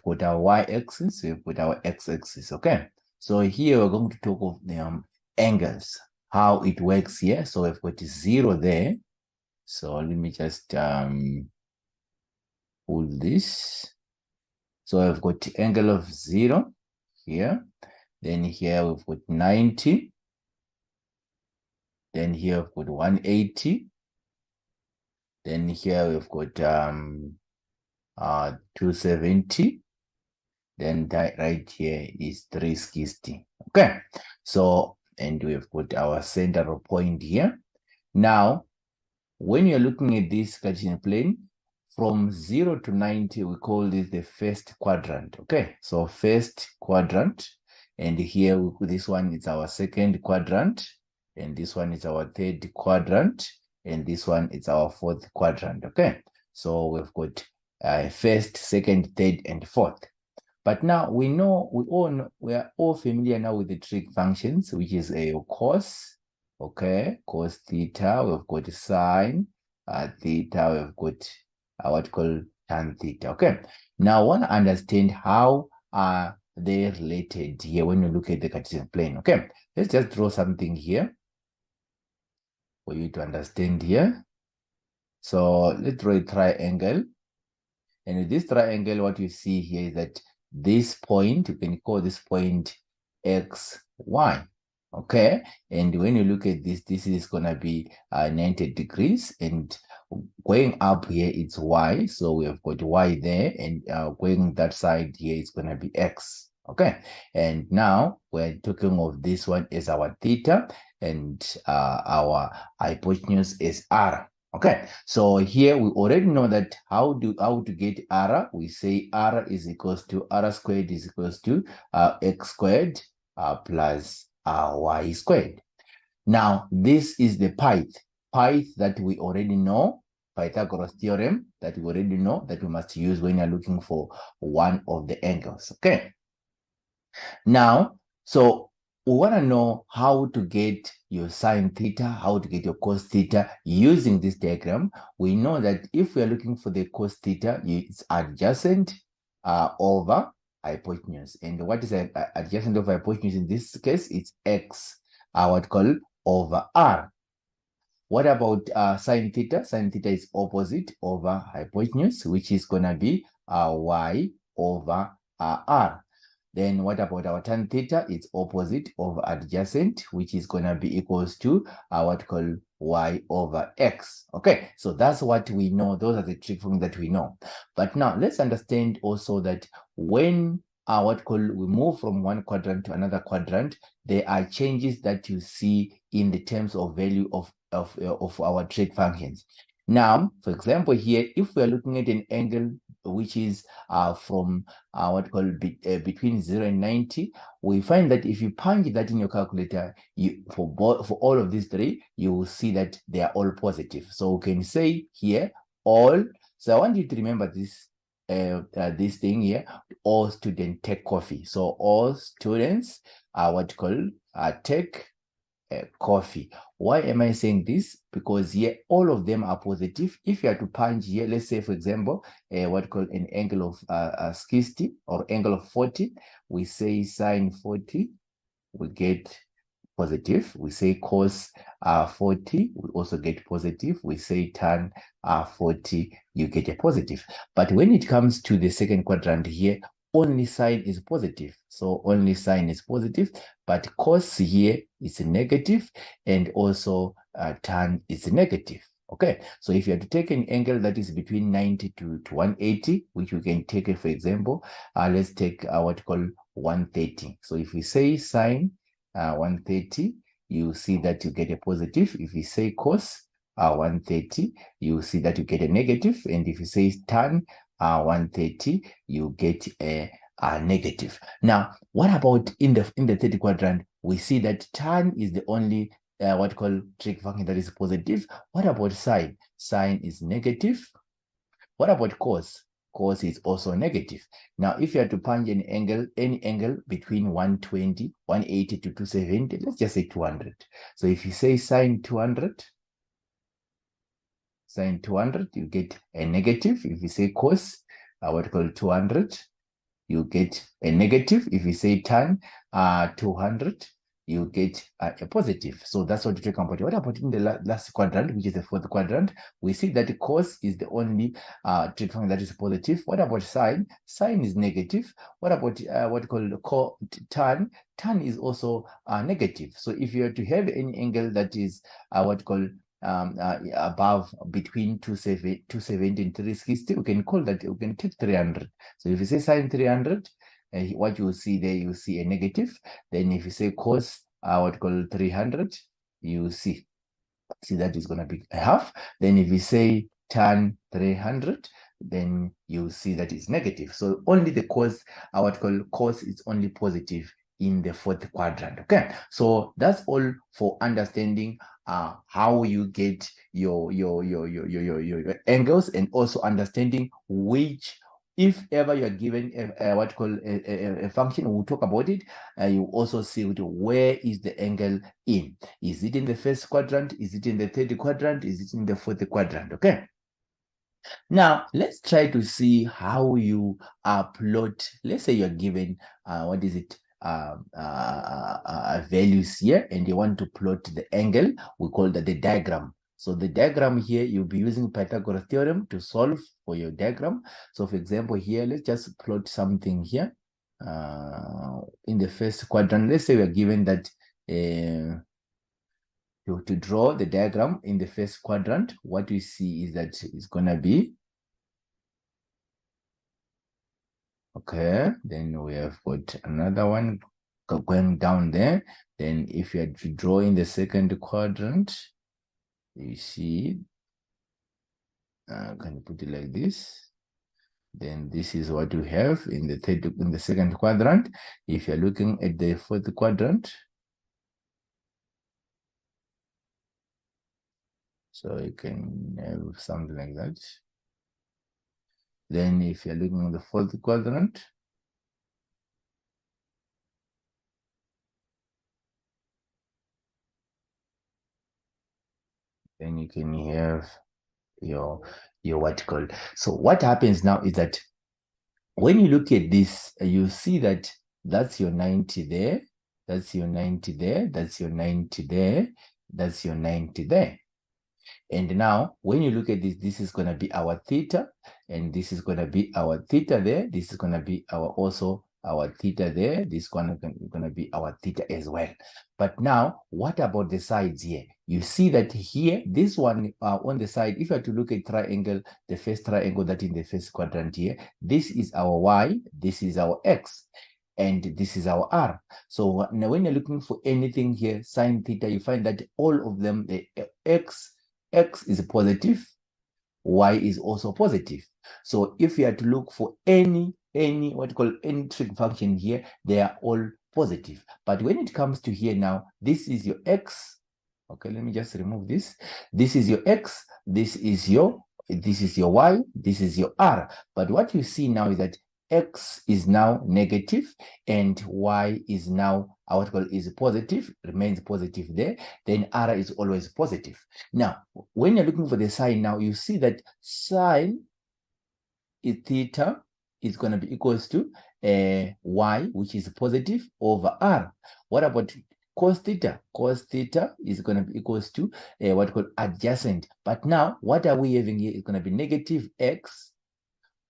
got our y-axis, we've got our x-axis, okay? So here we're going to talk of the angles, how it works here. So we've got 0 there. So let me just pull this. So I've got the angle of 0 here. Then here we've got 90. Then here we've got 180. Then here we've got 270. Then that right here is 360. Okay. So, and we've got our central point here. Now, when you're looking at this Cartesian plane, from 0 to 90, we call this the first quadrant. Okay. So first quadrant. And here, this one is our second quadrant. And this one is our third quadrant. And this one is our fourth quadrant. Okay. So we've got first, second, third, and fourth. But now we know, we are all familiar now with the trig functions, which is a cos, okay, cos theta, we've got sine theta, we've got what we call tan theta, okay. Now I want to understand how are they related here when you look at the Cartesian plane, okay. Let's just draw something here for you to understand here. So let's draw a triangle. And with this triangle, what you see here is that this point, you can call this point X, Y, okay? And when you look at this, this is going to be 90 degrees, and going up here, it's Y, so we have got Y there, and going that side here, it's going to be X, okay? And now we're talking of this one as our theta, and our hypotenuse is R. Okay, so here we already know that how to get R. We say R is equals to R squared is equals to X squared plus Y squared. Now, this is the Pyth that we already know, Pythagoras theorem that we already know that we must use when you're looking for one of the angles. Okay. Now, so we want to know how to get your sine theta, how to get your cos theta using this diagram. We know that if we are looking for the cos theta, it's adjacent over hypotenuse. And what is adjacent over hypotenuse in this case? It's x, what call over r. What about sine theta? Sine theta is opposite over hypotenuse, which is going to be y over r. Then what about our tan theta? It's opposite over adjacent, which is going to be equals to what we call y over x. Okay, so that's what we know. Those are the trig functions that we know. But now let's understand also that when we move from one quadrant to another quadrant, there are changes that you see in the terms of value of our trig functions. Now, for example, here, if we are looking at an angle which is from what we call between 0 and 90, we find that if you punch that in your calculator, for all of these three, you will see that they are all positive. So we can say here all. So I want you to remember this this thing here. All students take coffee. So all students what we call take coffee. Why am I saying this? Because here all of them are positive. If you are to punch here, let's say for example what we call an angle of 60 or angle of 40, we say sine 40, we get positive. We say cos 40, we also get positive. We say tan 40, you get a positive. But when it comes to the second quadrant here, only sine is positive. So only sine is positive, but cos here is negative, and also tan is negative. Okay, so if you have to take an angle that is between 90 to 180, which we can take it, for example, let's take what we call 130. So if we say sine 130, you see that you get a positive. If you say cos 130, you see that you get a negative. And if you say tan 130, you get a negative. Now, what about in the third quadrant? We see that tan is the only what we call trig function that is positive. What about sine? Sine is negative. What about cos? Cos is also negative. Now, if you have to punch an angle, any angle between 120, 180 to 270, let's just say 200. So if you say sine 200, you get a negative. If you say cos, what we call 200, you get a negative. If you say tan 200, you get a positive. So that's what we're talking about. What about in the last quadrant, which is the fourth quadrant? We see that the cos is the only trig function that is positive. What about sine? Sine is negative. What about what you call tan? Tan is also negative. So if you are to have any angle that is what you call above between 270 and 360, we can call that, we can take 300. So if you say sine 300, what you will see there, you see a negative. Then if you say cos what you call 300, you see that is going to be a half. Then if you say tan 300, then you see that is negative. So only the cos, what you call cos, is only positive in the fourth quadrant. Okay, so that's all for understanding how you get your angles, and also understanding which, if ever you're given what you call a function, we'll talk about it. You also see where is the angle in. Is it in the first quadrant? Is it in the third quadrant? Is it in the fourth quadrant? Okay. Now, let's try to see how you plot. Let's say you're given, what is it? Values here, and you want to plot the angle. We call that the diagram. So the diagram here, you'll be using Pythagoras theorem to solve for your diagram. So for example, here, let's just plot something here. In the first quadrant, let's say we're given that to draw the diagram in the first quadrant, what we see is that it's gonna be, okay, then we have got another one going down there. Then if you had to draw in the second quadrant, you see, can you put it like this? Then this is what we have in the second quadrant. If you're looking at the fourth quadrant, so you can have something like that. Then if you're looking at the fourth quadrant, then you can have your what you call. So what happens now is that when you look at this, you see that that's your 90 there, that's your 90 there, that's your 90 there, that's your 90 there. And now when you look at this, this is going to be our theta, and this is going to be our theta there, this is going to be our also our theta there, this is going to be our theta as well. But now, what about the sides here? You see that here, this one on the side, if you are to look at triangle, the first triangle that in the first quadrant here, this is our y, this is our x, and this is our r. So now when you're looking for anything here, sine theta, you find that all of them, the x is positive, y is also positive. So if you are to look for any what you call any trig function here, they are all positive. But when it comes to here now, this is your x. Okay, let me just remove this. This is your x, this is your y, this is your r. But what you see now is that x is now negative and y is now what we call is positive, remains positive there. Then r is always positive. Now, when you're looking for the sign now, you see that sine is theta is going to be equals to y, which is positive, over r. What about cos theta? Cos theta is going to be equals to what we call adjacent. But now, what are we having here? It's going to be negative x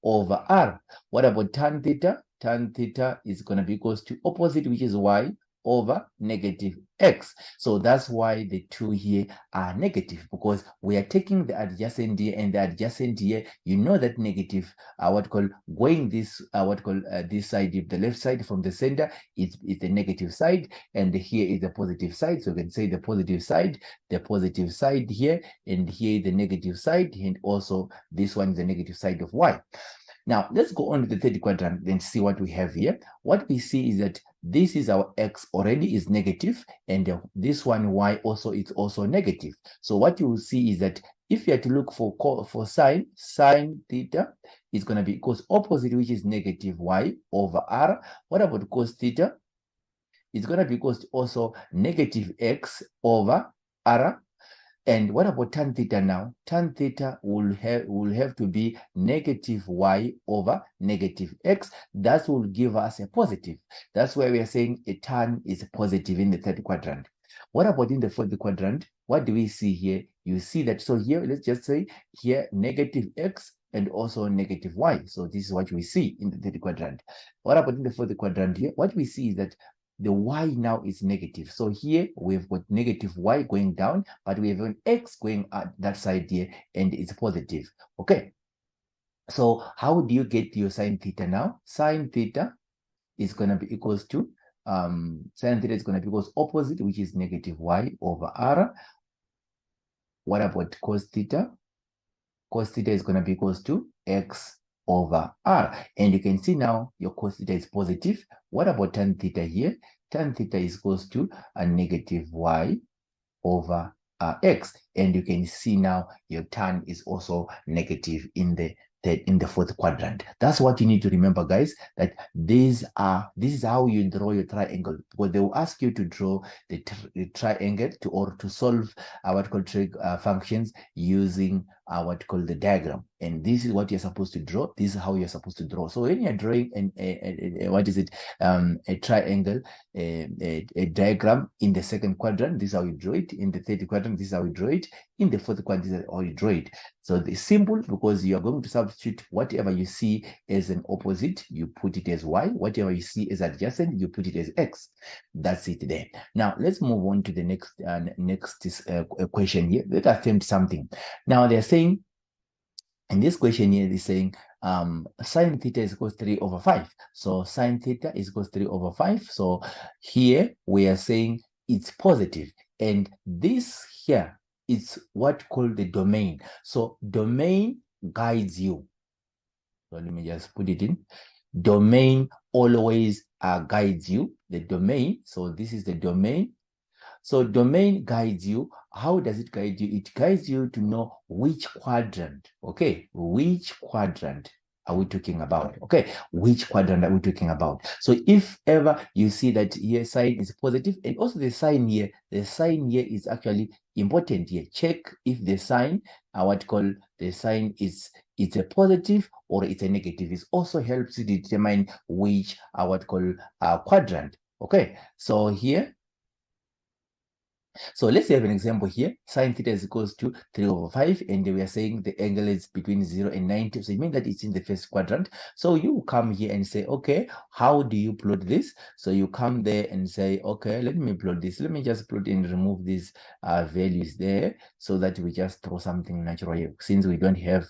over r. What about tan theta? Tan theta is going to be equals to opposite, which is y, over negative x. So that's why the two here are negative, because we are taking the adjacent here, and the adjacent here, you know that negative, what call going this, what call this side, if the left side from the center is the negative side, and here is the positive side. So we can say the positive side here, and here the negative side, and also this one is the negative side of y. Now, let's go on to the third quadrant and see what we have here. What we see is that this is our x already is negative, and this one y also is also negative. So what you will see is that if you have to look for sine theta is going to be equals opposite, which is negative y over r. What about cos theta? It's going to be equals to also negative x over r. And what about tan theta now? Tan theta will have to be negative y over negative x. That will give us a positive. That's why we are saying a tan is positive in the third quadrant. What about in the fourth quadrant? What do we see here? You see that, so here, let's just say here, negative x and also negative y. So this is what we see in the third quadrant. What about in the fourth quadrant here? What we see is that the y now is negative. So here we've got negative y going down, but we have an x going at that side here, and it's positive. Okay. So how do you get your sine theta now? Sine theta is going to be equals to, sine theta is going to be equals opposite, which is negative y over r. What about cos theta? Cos theta is going to be equals to x over r. And you can see now your cos theta is positive. What about tan theta here? Tan theta is equals to a negative y over x. And you can see now your tan is also negative in the fourth quadrant. That's what you need to remember, guys, that this is how you draw your triangle, because they will ask you to draw the triangle to solve what called trig functions using what you call the diagram. And this is what you're supposed to draw. This is how you're supposed to draw. So when you're drawing a triangle, a diagram in the second quadrant, this is how you draw it. In the third quadrant, this is how you draw it. In the fourth quadrant, this is how you draw it. So it's simple, because you are going to substitute whatever you see as an opposite, you put it as y. Whatever you see as adjacent, you put it as x. That's it there. Now let's move on to the next question here. Let us attempt something. Now they're saying, in this question here, they're saying sine theta is equals 3 over 5. So sine theta is equals 3 over 5. So here we are saying it's positive. And this here is what called the domain. So domain guides you. So let me just put it in. Domain always guides you. The domain. So this is the domain. So domain guides you. How does it guide you? It guides you to know which quadrant. Okay, which quadrant are we talking about? Okay, which quadrant are we talking about? So if ever you see that here sign is positive, and also the sign here is actually important here. Check if the sign, the sign is it's a positive or it's a negative. It also helps you determine which quadrant. Okay, so here. So let's have an example here. Sine theta is equals to 3 over 5, and we are saying the angle is between 0 and 90. So it means that it's in the first quadrant. So you come here and say, okay, how do you plot this? So you come there and say, okay, let me plot this. Let me just plot and remove these values there, so that we just throw something natural here, since we don't have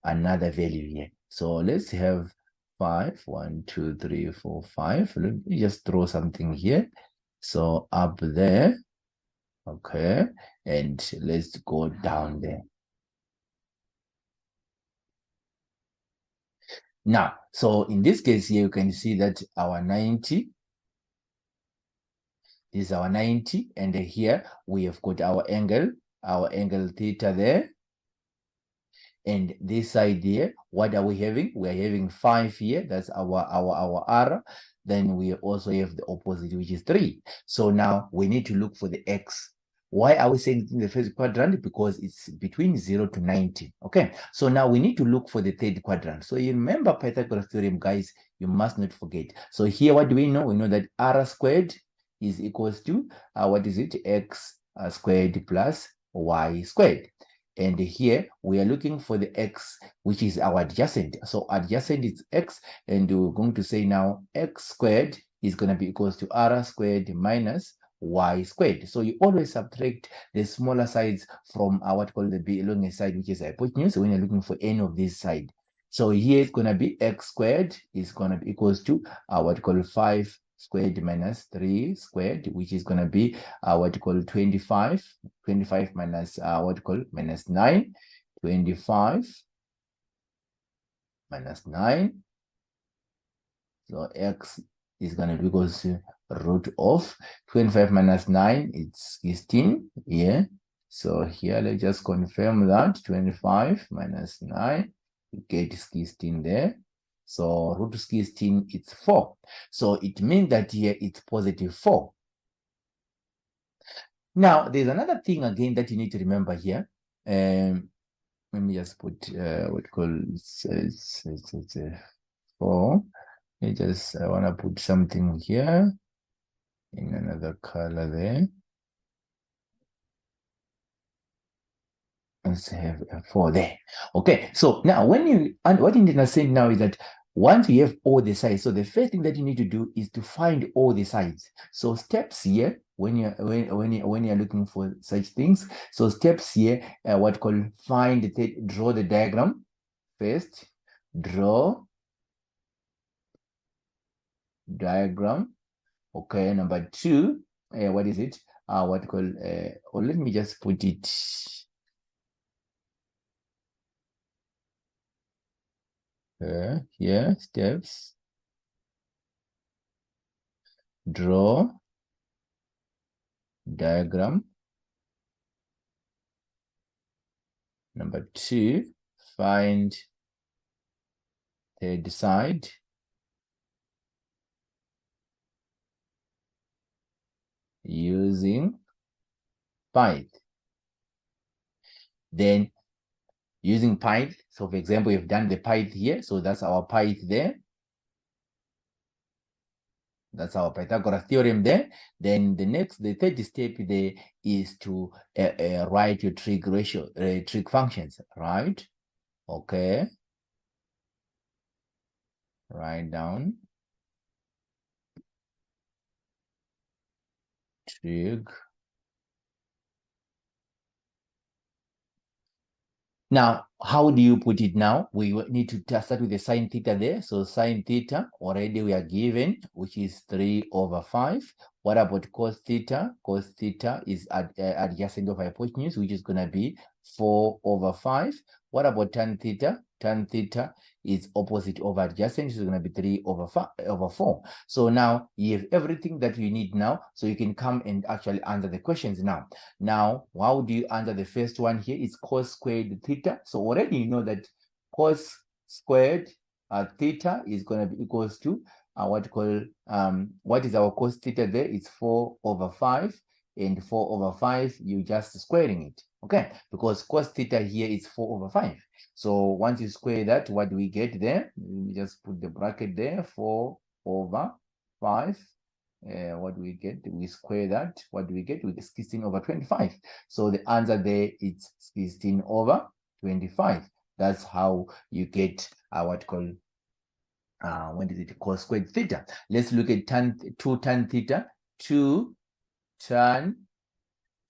another value here. So let's have 5, 1, 2, 3, 4, 5. Let me just throw something here. So up there. Okay, and let's go down there. Now, so in this case here, you can see that our 90, this is our 90, and here we have got our angle theta there. And this side here, what are we having? We are having 5 here. That's our R. Then we also have the opposite, which is 3. So now we need to look for the x. Why are we saying in the first quadrant? Because it's between 0 to 90. Okay, so now we need to look for the third quadrant. So you remember Pythagoras theorem, guys, you must not forget. So here, what do we know? We know that r squared is equals to, x squared plus y squared. And here we are looking for the x, which is our adjacent. So adjacent is x, and we're going to say now x squared is going to be equals to r squared minus y squared. So you always subtract the smaller sides from what called the belonging side, which is hypotenuse, when you're looking for any of this side. So here it's going to be x squared is going to be equals to 5 squared minus 3 squared, which is going to be 25. 25 minus minus 9. 25 minus 9. So x is going to be equals to root of 25 minus 9, it's 16. Yeah. So here let's just confirm that 25 minus 9, you get 16 there. So root 16, it's 4. So it means that here it's positive 4. Now, there's another thing again that you need to remember here. Let me just put what we call it's 4. I want to put something here in another color there. Let's have a 4 there. Okay, so now what you need to understand now is that once you have all the sides, so the first thing that you need to do is to find all the sides. So steps here, when you're looking for such things, so steps here, what called draw the diagram first, draw diagram. Okay, number 2, what is it? What called? Or let me just put it. Here, steps, draw diagram. Number 2, find third side. Using Pyth. Then using Pyth, so for example, we've done the Pyth here, so that's our Pyth there. That's our Pythagoras theorem there. Then the third step there is to write your trig functions, right? Okay. Write down trig. Now, how do you put it now? We need to start with the sine theta there. So sine theta, already we are given, which is 3/5. What about cos theta? Cos theta is adjacent of hypotenuse, which is going to be 4/5. What about tan theta? Tan theta is opposite over adjacent, so it's going to be 3/4. So now you have everything that you need now, so you can come and actually answer the questions now. Now, how do you answer the first one here? It's cos squared theta. So already you know that cos squared theta is going to be equals to what is our cos theta there? It's 4/5, and 4/5, you just squaring it. Okay, because cos theta here is 4/5. So once you square that, what do we get there? We just put the bracket there, 4/5. What do we get? We square that. What do we get? We get 16/25. So the answer there is 16/25. That's how you get what called what is it? Cos squared theta. Let's look at tan theta. 2 tan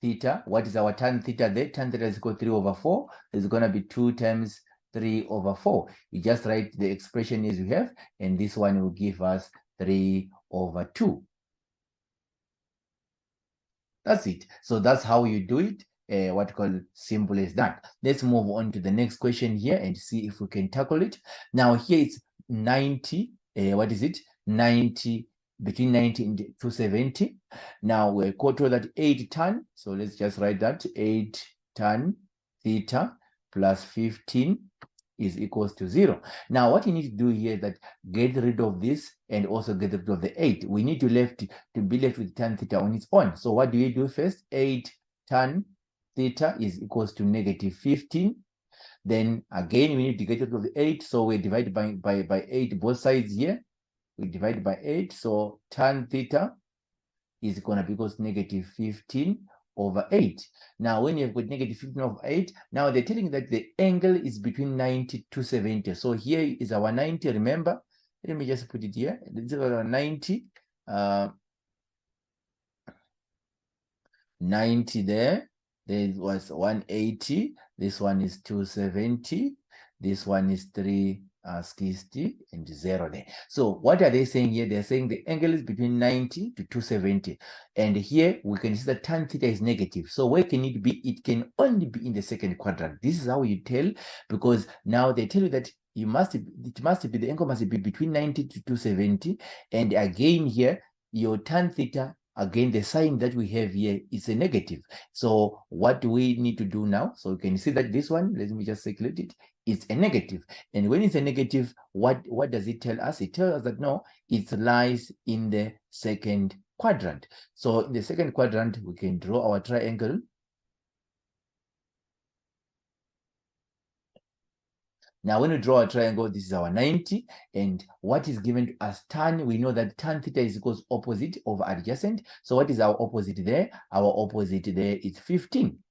theta. What is our tan theta there? Tan theta is equal to 3/4. It's going to be 2 times 3/4. You just write the expression as you have, and this one will give us 3/2. That's it. So that's how you do it. What you call simple as that. Let's move on to the next question here and see if we can tackle it. Now here it's 90. What is it? 90, between 90 and 270. Now we're told that 8 tan. So let's just write that 8 tan theta plus 15 is equals to 0. Now what you need to do here is that get rid of this and also get rid of the 8. We need to be left with tan theta on its own. So what do we do first? 8 tan theta is equals to negative 15. Then again we need to get rid of the 8. So we divide by 8 both sides here. We divide by 8. So tan theta is going to be equals to negative 15/8. Now, when you've got negative 15/8, now they're telling you that the angle is between 90 to 70. So here is our 90. Remember, let me just put it here. This is our 90. 90 there. There was 180. This one is 270. This one is 360 and 0 there. So what are they saying here? They're saying the angle is between 90 to 270. And here we can see that tan theta is negative. So where can it be? It can only be in the second quadrant. This is how you tell, because now they tell you that the angle must be between 90 to 270. And again here, your tan theta, again, the sign that we have here is a negative. So what do we need to do now? So you can see that this one, let me just circulate it, it's a negative. And when it's a negative, what does it tell us? It tells us that no, it lies in the second quadrant. So in the second quadrant, we can draw our triangle. Now, when we draw a triangle, this is our 90, and what is given to us tan, we know that tan theta is equals opposite over adjacent. So what is our opposite there? Our opposite there is 15.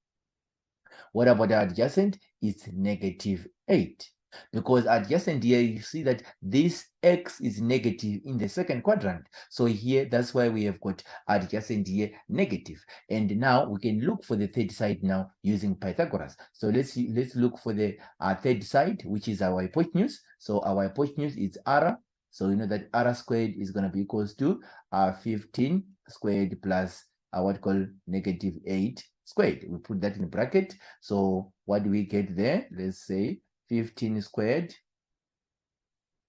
What about the adjacent? It's -8. Because adjacent here, you see that this x is negative in the second quadrant. So here, that's why we have got adjacent here negative. And now we can look for the third side now using Pythagoras. So let's look for the third side, which is our hypotenuse. So our hypotenuse is r. So we know that r squared is going to be equals to 15 squared plus what we call -8 squared. We put that in bracket. So what do we get there? Let's say 15 squared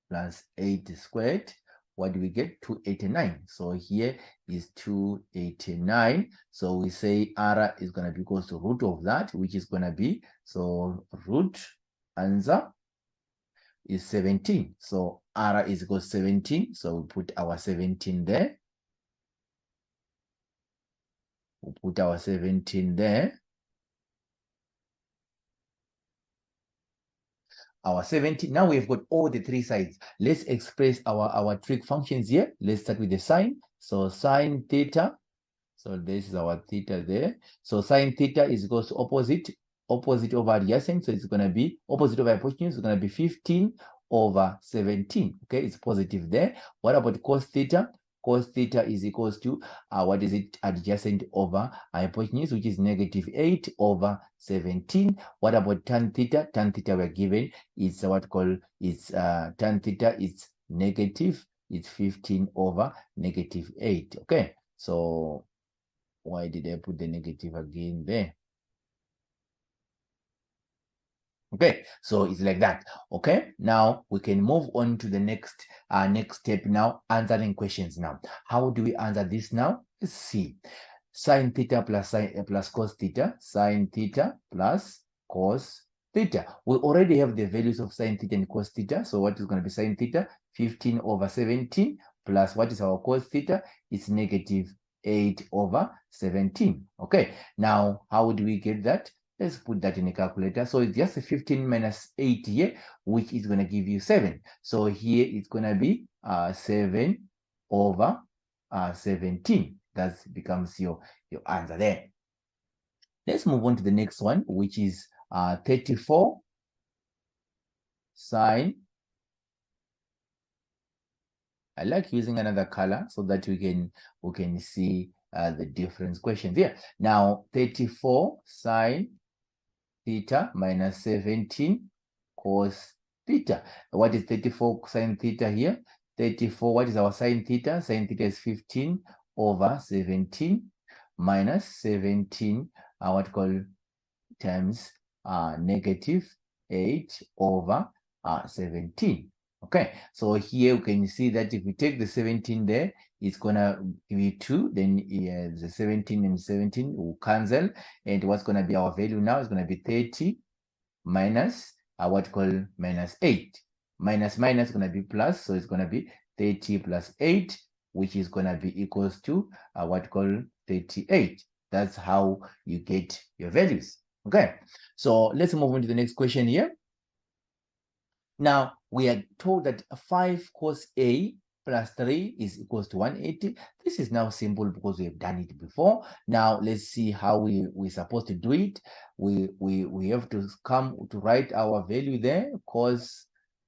plus 8 squared. What do we get? 289. So here is 289. So we say r is going to be equals to root of that, which is going to be, so root answer is 17. So r is equals to 17. So we put our 17 there. We'll put our 17 there. Our 17. Now we've got all the three sides. Let's express our trig functions here. Let's start with the sine. So sine theta. So this is our theta there. So sine theta is equals to opposite over adjacent. So it's going to be opposite over hypotenuse. It's going to be 15 over 17. Okay, it's positive there. What about cos theta? Cos theta is equals to what is it? Adjacent over hypotenuse, which is -8 over 17. What about tan theta? Tan theta we're given is what called is tan theta is negative. It's 15 over -8. Okay, so why did I put the negative again there? Okay, so it's like that. Okay, now we can move on to the next step now, answering questions now. How do we answer this now? Let's see. Sine theta plus cos theta, sine theta plus cos theta. We already have the values of sine theta and cos theta. So what is going to be sine theta? 15 over 17 plus what is our cos theta? It's -8 over 17. Okay, now how do we get that? Let's put that in a calculator. So it's just 15 minus 8 here, which is going to give you 7. So here it's going to be 7 over 17. That becomes your answer there. Let's move on to the next one, which is 34 sine. I like using another color so that we can see the difference questions here. Now 34 sine theta minus 17 cos theta. What is 34 sine theta here? 34, what is our sine theta? Sine theta is 15 over 17 minus 17, what call times -8 over 17. Okay, so here we can see that if we take the 17 there, it's gonna give you 2, then the 17 and 17 will cancel, and what's gonna be our value now is gonna be 30 minus what call minus 8. Minus is gonna be plus, so it's gonna be 30 plus 8, which is gonna be equals to what call 38. That's how you get your values. Okay, so let's move on to the next question here. Now, we are told that 5 cos A plus 3 is equals to 180. This is now simple because we have done it before. Now, let's see how we're supposed to do it. We have to come to write our value there. Cos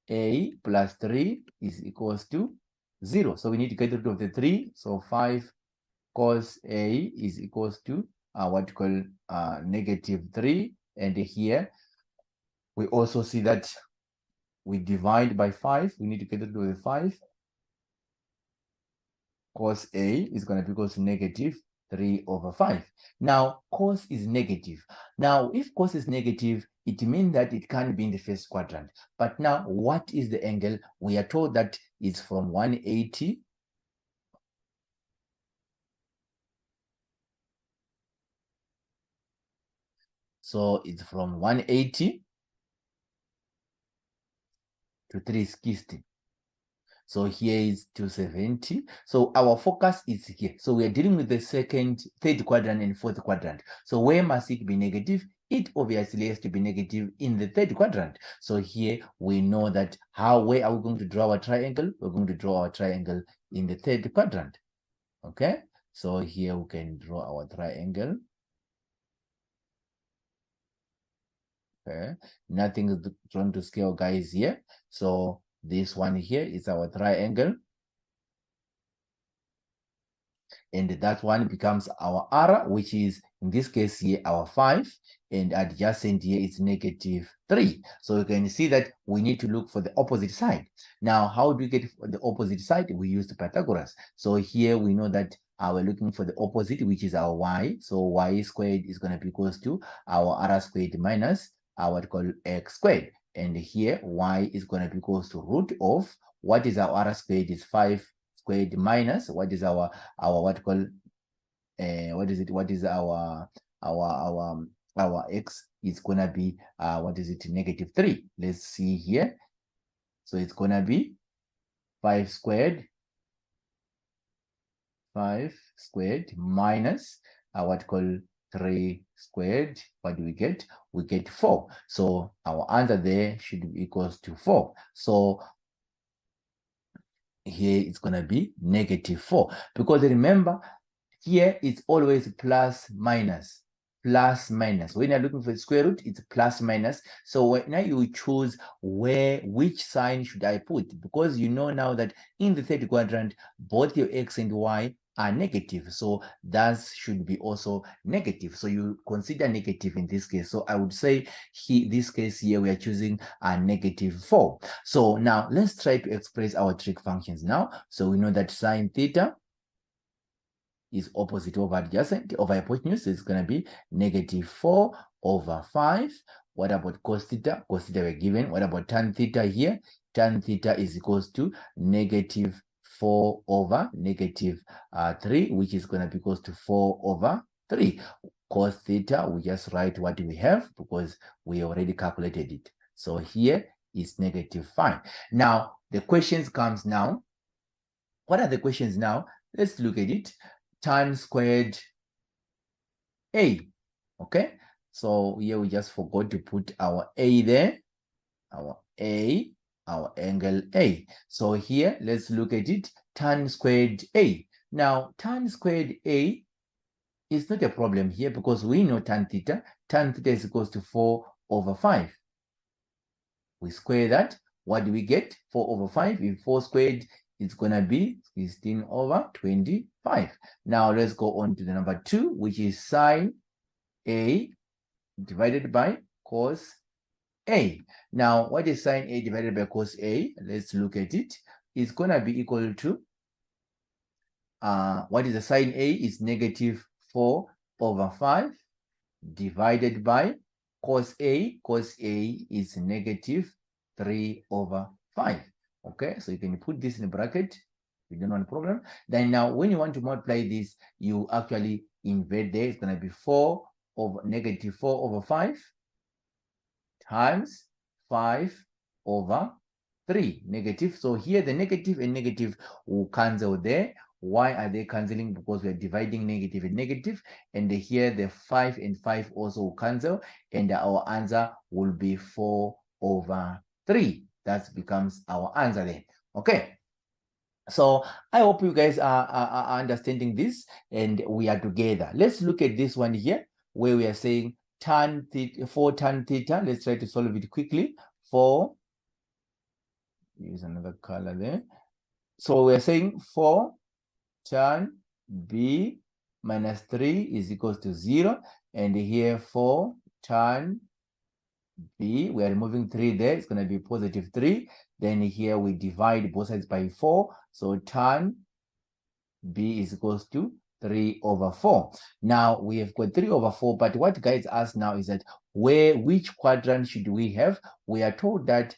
A plus 3 is equals to 0. So we need to get rid of the 3. So 5 cos A is equals to what you call -3. And here, we also see that we divide by 5. We need to get rid of the 5. Cos A is going to be equals to -3 over 5. Now, cos is negative. Now, if cos is negative, it means that it can't be in the first quadrant. But now, what is the angle? We are told that it's from 180 so it's from 180 to 360. So here is 270. So our focus is here. So we are dealing with the third quadrant and fourth quadrant. So where must it be negative? It obviously has to be negative in the third quadrant. So here we know that where are we going to draw our triangle? We're going to draw our triangle in the third quadrant. Okay, so here we can draw our triangle. Okay, nothing is drawn to scale, guys, here. So this one here is our triangle. And that one becomes our R, which is in this case here our 5, and adjacent here is -3. So you can see that we need to look for the opposite side. Now, how do we get the opposite side? We use the Pythagoras. So here we know that we're looking for the opposite, which is our y. So y squared is going to be equals to our r squared minus what we call x squared. And here y is going to be equals to root of what is our r squared is 5 squared minus what is our what we call what is our x is gonna be what is it, -3. Let's see here. So it's gonna be 5 squared minus what we call 3 squared. What do we get? We get 4. So our answer there should be equals to 4. So here it's going to be -4, because remember here it's always plus minus. When you're looking for the square root, it's plus minus. So now you choose which sign should I put, because you know now that in the third quadrant both your x and y are negative, so that should be also negative. So you consider negative in this case. So I would say this case here we are choosing a -4. So now let's try to express our trig functions now. So we know that sine theta is opposite over adjacent over hypotenuse, so it's going to be -4 over 5. What about cos theta? Cos theta we're given. What about tan theta here? Tan theta is equals to -4 over -3, which is going to be equals to 4 over 3. Cos theta, we just write what we have because we already calculated it. So here is -5. Now the questions comes now. What are the questions now? Let's look at it. Tan squared A. Okay, so here we just forgot to put our A there, our angle A. So here let's look at it. Tan squared A. Now tan squared A is not a problem here because we know tan theta. Tan theta is equals to 4 over 5. We square that. What do we get? 4 over 5. If 4 squared, it's going to be 16 over 25. Now let's go on to the number 2, which is sine A divided by cos A. Now, what is sine A divided by cos A? Let's look at it. It's going to be equal to, what is the sine A? Is -4 over 5 divided by cos A. Cos A is -3 over 5. Okay, so you can put this in a bracket. You don't want a problem. Then now, when you want to multiply this, you actually invert there. It's going to be -4 over 5 times 5 over 3 negative. So here the negative and negative will cancel there. Why are they cancelling? Because we are dividing negative and negative. And here the 5 and 5 also will cancel. And our answer will be 4 over 3. That becomes our answer there. Okay. So I hope you guys are understanding this and we are together. Let's look at this one here where we are saying tan theta, 4 tan theta. Let's try to solve it quickly. 4, use another color there. So we're saying 4 tan B minus 3 is equals to 0. And here 4 tan B, we are removing 3 there. It's going to be +3. Then here we divide both sides by 4. So tan B is equals to 3 over 4. Now we have got 3 over 4. But what guides us now is that which quadrant should we have? We are told that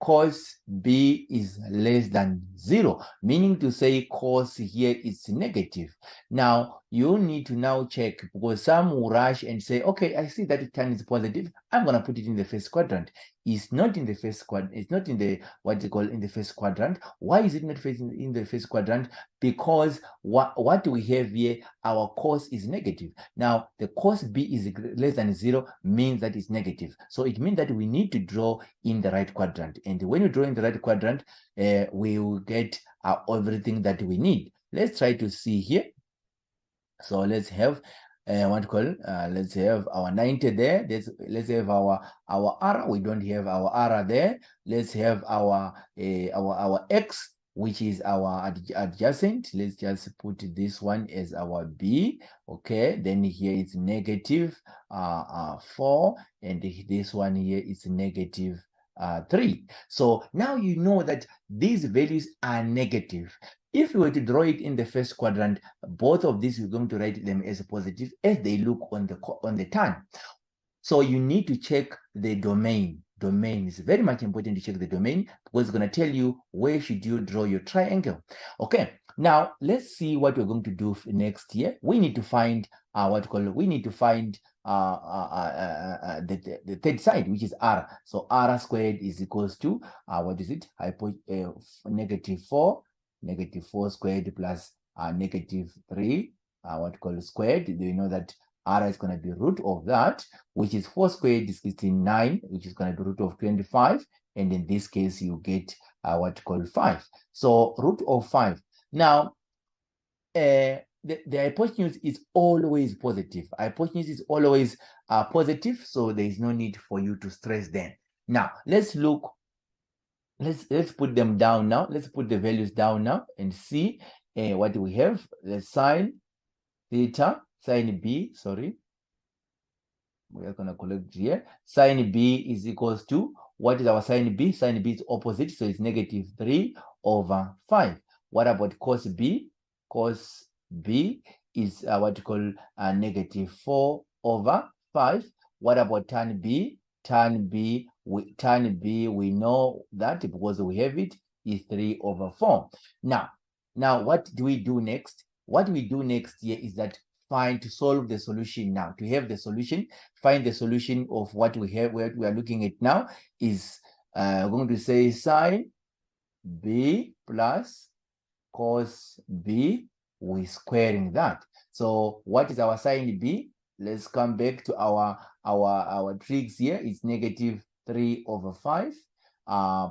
cos B is less than 0, meaning to say cos here is negative. Now, you need to now check, because some will rush and say, okay, I see that tan is positive. I'm going to put it in the first quadrant. It's not in the first quadrant. It's not in the, what you call, in the first quadrant. Why is it not in the first quadrant? Because what we have here, our cos is negative. Now, the cos B is less than 0 means that it's negative. So it means that we need to draw in the right quadrant. And when you draw in the right quadrant, we will get everything that we need. Let's try to see here. So let's have let's have our 90 there. Let's have our r. We don't have our r there. Let's have our x, which is our adjacent. Let's just put this one as our b. Okay, then here it's negative 4, and this one here is negative 3. So now you know that these values are negative. If we were to draw it in the first quadrant, both of these, we're going to write them as positive as they look on the tan. So you need to check the domain. Domain is very much important to check the domain, because it's going to tell you where should you draw your triangle. Okay, now let's see what we're going to do next year. We need to find we need to find the third side, which is r. So r squared is equals to what is it? Negative 4. Negative 4 squared plus negative 3, squared. Do you know that r is going to be root of that, which is 4 squared is 69, which is going to be root of 25. And in this case, you get 5. So root of 5. Now, the hypotenuse is always positive. Hypotenuse is always positive, so there is no need for you to stress them. Now, let's look. Let's put them down now. Let's put the values down now and see what we have. The sine theta, sine B, sorry. We are going to collect here. Sine B is equals to, what is our sine B? Sine B is opposite, so it's negative 3 over 5. What about cos B? Cos B is negative 4 over 5. What about tan B? Tan B, we know that because we have it, is 3 over 4. Now, what do we do next? What we do next here is that to solve the solution now. To have the solution, find the solution of what we have, what we are looking at now is going to say sine B plus cos B, we're squaring that. So what is our sine B? Let's come back to our tricks here. It's negative 3 over 5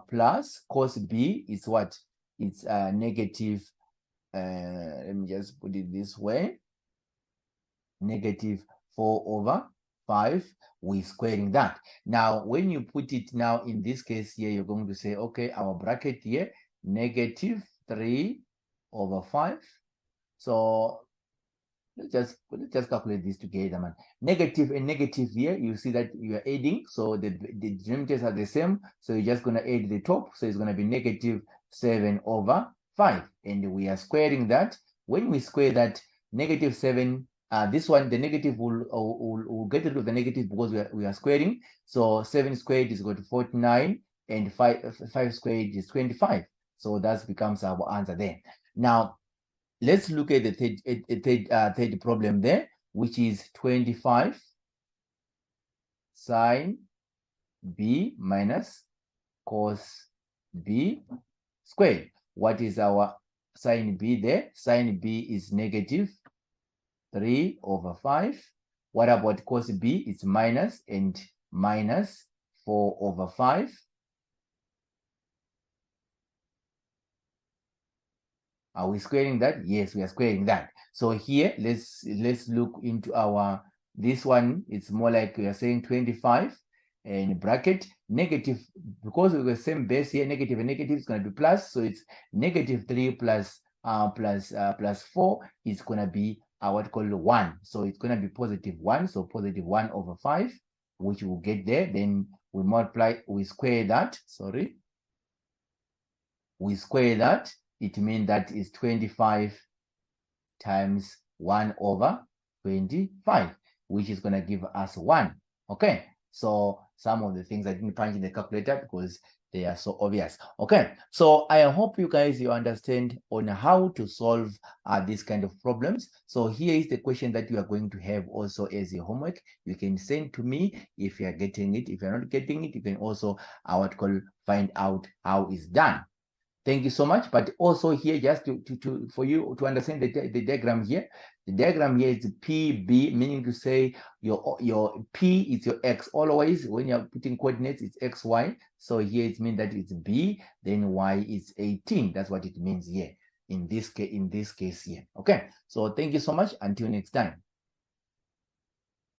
plus cos B is what? It's negative, let me just put it this way, negative 4 over 5. We're squaring that. Now, when you put it now in this case here, you're going to say, okay, our bracket here, negative 3 over 5. So let's just calculate this together, man. Negative and negative here, you see that you are adding, so the denominators are the same, so you're just going to add the top, so it's going to be negative 7 over 5, and we are squaring that. When we square that, negative 7, this one, the negative will get rid of the negative because we are squaring, so 7 squared is equal to 49, and 5 squared is 25, so that becomes our answer there. Now, let's look at the third problem there, which is 25 sine B minus cos B squared. What is our sine B there? Sine B is negative 3 over 5. What about cos B? It's minus, and minus 4 over 5. Are we squaring that? Yes, we are squaring that. So here, let's look into our, this one, it's more like we are saying 25 and bracket negative, because we have the same base here, negative and negative is going to be plus, so it's negative 3 plus 4 is going to be what called 1. So it's going to be positive 1, so positive 1 over 5, which we'll get there. Then we multiply, we square that, sorry. We square that. It means that is 25 times 1 over 25, which is going to give us 1. Okay, so some of the things I didn't punch in the calculator because They are so obvious. Okay, so I hope you guys you understand on how to solve this kind of problems. So here is the question that you are going to have also as a homework. You can send to me if you are getting it. If you're not getting it, you can also find out how it's done. Thank you so much. But also here, just for you to understand the diagram here, the diagram here is PB, meaning to say your P is your X. Always when you're putting coordinates, it's XY. So here it means that it's B, then Y is 18. That's what it means here in this case here. Okay. So thank you so much. Until next time.